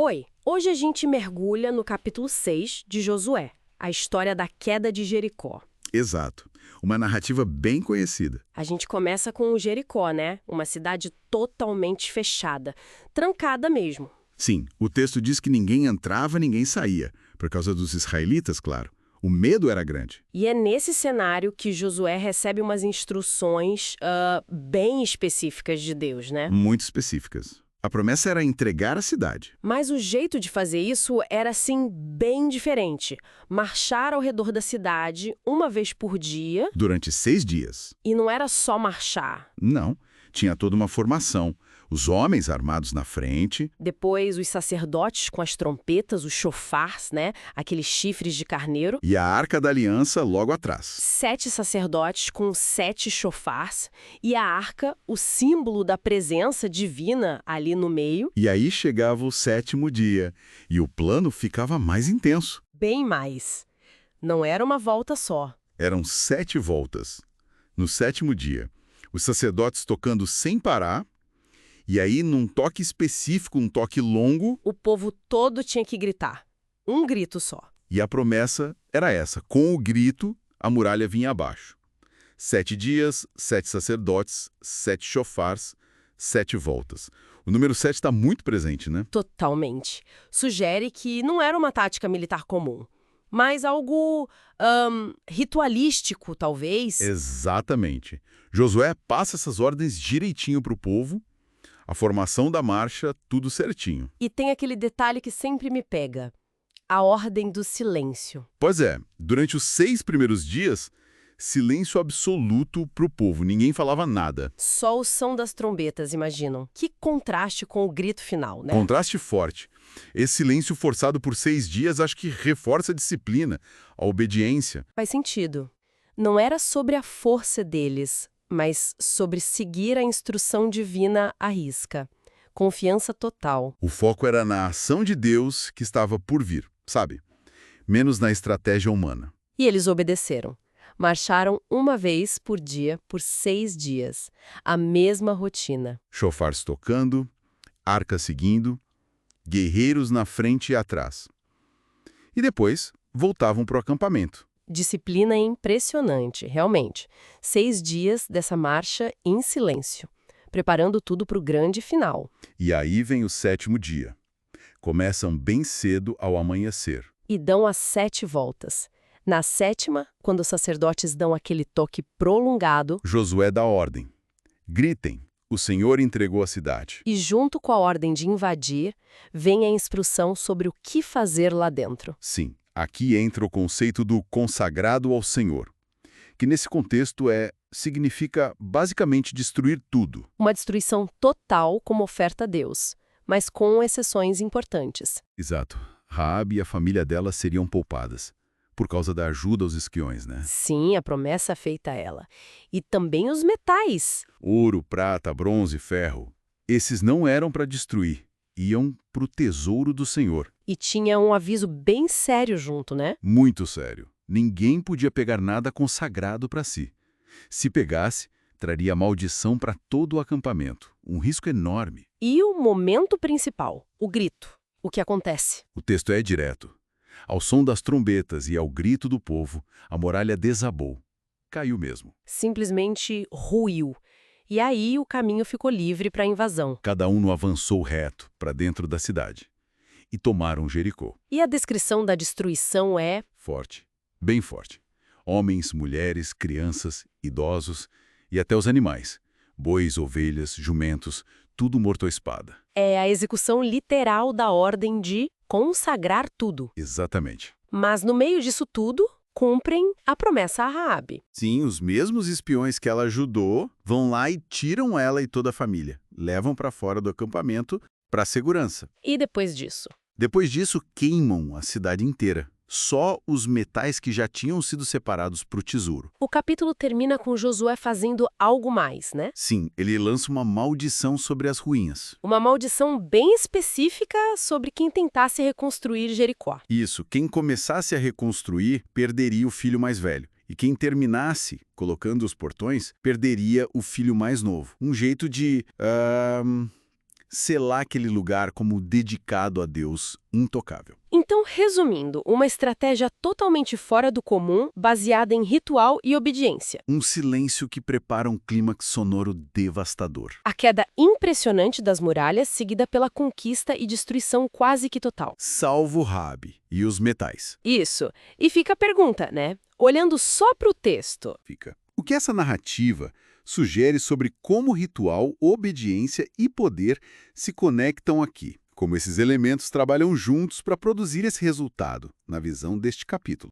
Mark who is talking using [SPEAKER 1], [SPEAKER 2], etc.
[SPEAKER 1] Oi, hoje a gente mergulha no capítulo 6 de Josué, a história da queda de Jericó.
[SPEAKER 2] Exato. Uma narrativa bem conhecida.
[SPEAKER 1] A gente começa com o Jericó, né? Uma cidade totalmente fechada, trancada mesmo.
[SPEAKER 2] Sim, o texto diz que ninguém entrava, ninguém saía. Por causa dos israelitas, claro. O medo era grande.
[SPEAKER 1] E é nesse cenário que Josué recebe umas instruções bem específicas de Deus, né?
[SPEAKER 2] Muito específicas. A promessa era entregar a cidade.
[SPEAKER 1] Mas o jeito de fazer isso era, assim, bem diferente. Marchar ao redor da cidade uma vez por dia.
[SPEAKER 2] Durante 6 dias.
[SPEAKER 1] E não era só marchar.
[SPEAKER 2] Não, tinha toda uma formação. Os homens armados na frente.
[SPEAKER 1] Depois, os sacerdotes com as trompetas, os chofars, né? Aqueles chifres de carneiro.
[SPEAKER 2] E a Arca da Aliança logo atrás.
[SPEAKER 1] 7 sacerdotes com 7 chofars. E a arca, o símbolo da presença divina ali no meio.
[SPEAKER 2] E aí chegava o 7º dia. E o plano ficava mais intenso.
[SPEAKER 1] Bem mais. Não era uma volta só.
[SPEAKER 2] Eram 7 voltas. No 7º dia, os sacerdotes tocando sem parar. E aí, num toque específico, um toque longo.
[SPEAKER 1] O povo todo tinha que gritar. Um grito só.
[SPEAKER 2] E a promessa era essa. Com o grito, a muralha vinha abaixo. 7 dias, 7 sacerdotes, 7 chofars, 7 voltas. O número 7 está muito presente, né?
[SPEAKER 1] Totalmente. Sugere que não era uma tática militar comum, mas algo ritualístico, talvez.
[SPEAKER 2] Exatamente. Josué passa essas ordens direitinho para o povo. A formação da marcha, tudo certinho.
[SPEAKER 1] E tem aquele detalhe que sempre me pega. A ordem do silêncio.
[SPEAKER 2] Pois é, durante os 6 primeiros dias, silêncio absoluto para o povo, ninguém falava nada.
[SPEAKER 1] Só o som das trombetas, imaginam. Que contraste com o grito final, né?
[SPEAKER 2] Contraste forte. Esse silêncio forçado por 6 dias acho que reforça a disciplina, a obediência.
[SPEAKER 1] Faz sentido. Não era sobre a força deles, mas sobre seguir a instrução divina à risca. Confiança total.
[SPEAKER 2] O foco era na ação de Deus que estava por vir, sabe? Menos na estratégia humana.
[SPEAKER 1] E eles obedeceram. Marcharam uma vez por dia por 6 dias. A mesma rotina.
[SPEAKER 2] Chofars tocando, arca seguindo, guerreiros na frente e atrás. E depois voltavam para o acampamento.
[SPEAKER 1] Disciplina impressionante, realmente. 6 dias dessa marcha em silêncio, preparando tudo para o grande final.
[SPEAKER 2] E aí vem o 7º dia. Começam bem cedo ao amanhecer.
[SPEAKER 1] E dão as 7 voltas. Na 7ª, quando os sacerdotes dão aquele toque prolongado,
[SPEAKER 2] Josué dá ordem. Gritem, o Senhor entregou a cidade.
[SPEAKER 1] e junto com a ordem de invadir, vem a instrução sobre o que fazer lá dentro.
[SPEAKER 2] Sim, aqui entra o conceito do consagrado ao Senhor, que nesse contexto significa basicamente destruir tudo.
[SPEAKER 1] Uma destruição total como oferta a Deus, mas com exceções importantes.
[SPEAKER 2] Exato. Raabe e a família dela seriam poupadas, por causa da ajuda aos espiões, né?
[SPEAKER 1] Sim, a promessa feita a ela. E também os metais.
[SPEAKER 2] Ouro, prata, bronze, ferro. Esses não eram para destruir, iam para o tesouro do Senhor.
[SPEAKER 1] E tinha um aviso bem sério junto, né?
[SPEAKER 2] Muito sério. Ninguém podia pegar nada consagrado para si. Se pegasse, traria maldição para todo o acampamento. Um risco enorme.
[SPEAKER 1] E o momento principal, o grito. O que acontece?
[SPEAKER 2] O texto é direto. Ao som das trombetas e ao grito do povo, a muralha desabou. Caiu mesmo.
[SPEAKER 1] Simplesmente ruiu. E aí o caminho ficou livre para a invasão.
[SPEAKER 2] Cada um avançou reto para dentro da cidade. E tomaram Jericó.
[SPEAKER 1] E a descrição da destruição é...
[SPEAKER 2] Forte. Bem forte. Homens, mulheres, crianças, idosos e até os animais. Bois, ovelhas, jumentos, tudo morto à espada.
[SPEAKER 1] É a execução literal da ordem de consagrar tudo.
[SPEAKER 2] Exatamente.
[SPEAKER 1] Mas no meio disso tudo, cumprem a promessa a Raabe.
[SPEAKER 2] Sim, os mesmos espiões que ela ajudou vão lá e tiram ela e toda a família. Levam para fora do acampamento para segurança.
[SPEAKER 1] E depois disso?
[SPEAKER 2] Depois disso, queimam a cidade inteira. Só os metais que já tinham sido separados para o tesouro.
[SPEAKER 1] O capítulo termina com Josué fazendo algo mais, né?
[SPEAKER 2] Sim, ele lança uma maldição sobre as ruínas.
[SPEAKER 1] Uma maldição bem específica sobre quem tentasse reconstruir Jericó.
[SPEAKER 2] Isso, quem começasse a reconstruir perderia o filho mais velho. E quem terminasse colocando os portões perderia o filho mais novo. Um jeito de selar aquele lugar como dedicado a Deus intocável.
[SPEAKER 1] Então, resumindo, uma estratégia totalmente fora do comum, baseada em ritual e obediência.
[SPEAKER 2] Um silêncio que prepara um clímax sonoro devastador.
[SPEAKER 1] A queda impressionante das muralhas, seguida pela conquista e destruição quase que total.
[SPEAKER 2] Salvo Raabe e os metais.
[SPEAKER 1] Isso. E fica a pergunta, né? Olhando só para o texto.
[SPEAKER 2] O que essa narrativa sugere sobre como ritual, obediência e poder se conectam aqui? Como esses elementos trabalham juntos para produzir esse resultado, na visão deste capítulo.